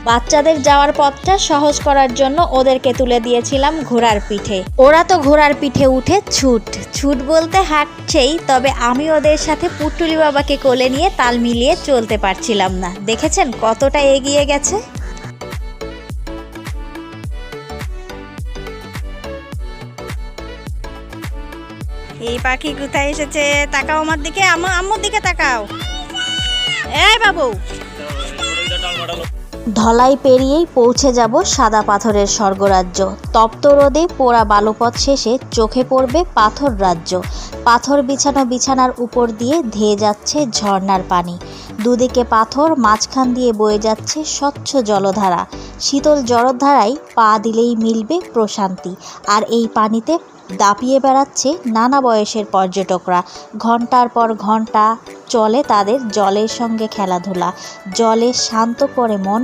বাচ্চাদের যাওয়ার পথটা সহজ করার জন্য ওদেরকে তুলে দিয়েছিলাম ঘোড়ার পিঠে। ওরা তো ঘোড়ার পিঠে উঠে ছুট বলতে হাঁটছেই, তবে আমি ওদের সাথে পুটুলি বাবাকে কোলে নিয়ে তাল মিলিয়ে চলতে পারছিলাম না। দেখেছেন কতটা এগিয়ে গেছে। এই পাখি কোথায় এসেছে? তাকাও আমার দিকে, আম্মুর দিকে তাকাও। এই বাবু, ধলাই পেরিয়েই পৌঁছে যাব সাদা পাথরের স্বর্গরাজ্য। তপ্ত রোদে পোড়া বালুপথ শেষে চোখে পড়বে পাথর রাজ্য। পাথর বিছানো বিছানার উপর দিয়ে ধেয়ে যাচ্ছে ঝর্ণার পানি। দুদিকে পাথর, মাঝখান দিয়ে বয়ে যাচ্ছে স্বচ্ছ জলধারা। শীতল জলধারায় পা দিলেই মিলবে প্রশান্তি। আর এই পানিতে দাপিয়ে বেড়াচ্ছে নানা বয়সের পর্যটকরা। ঘন্টার পর ঘন্টা চলে তাদের জলের সঙ্গে খেলাধুলা। জলে শান্ত করে মন।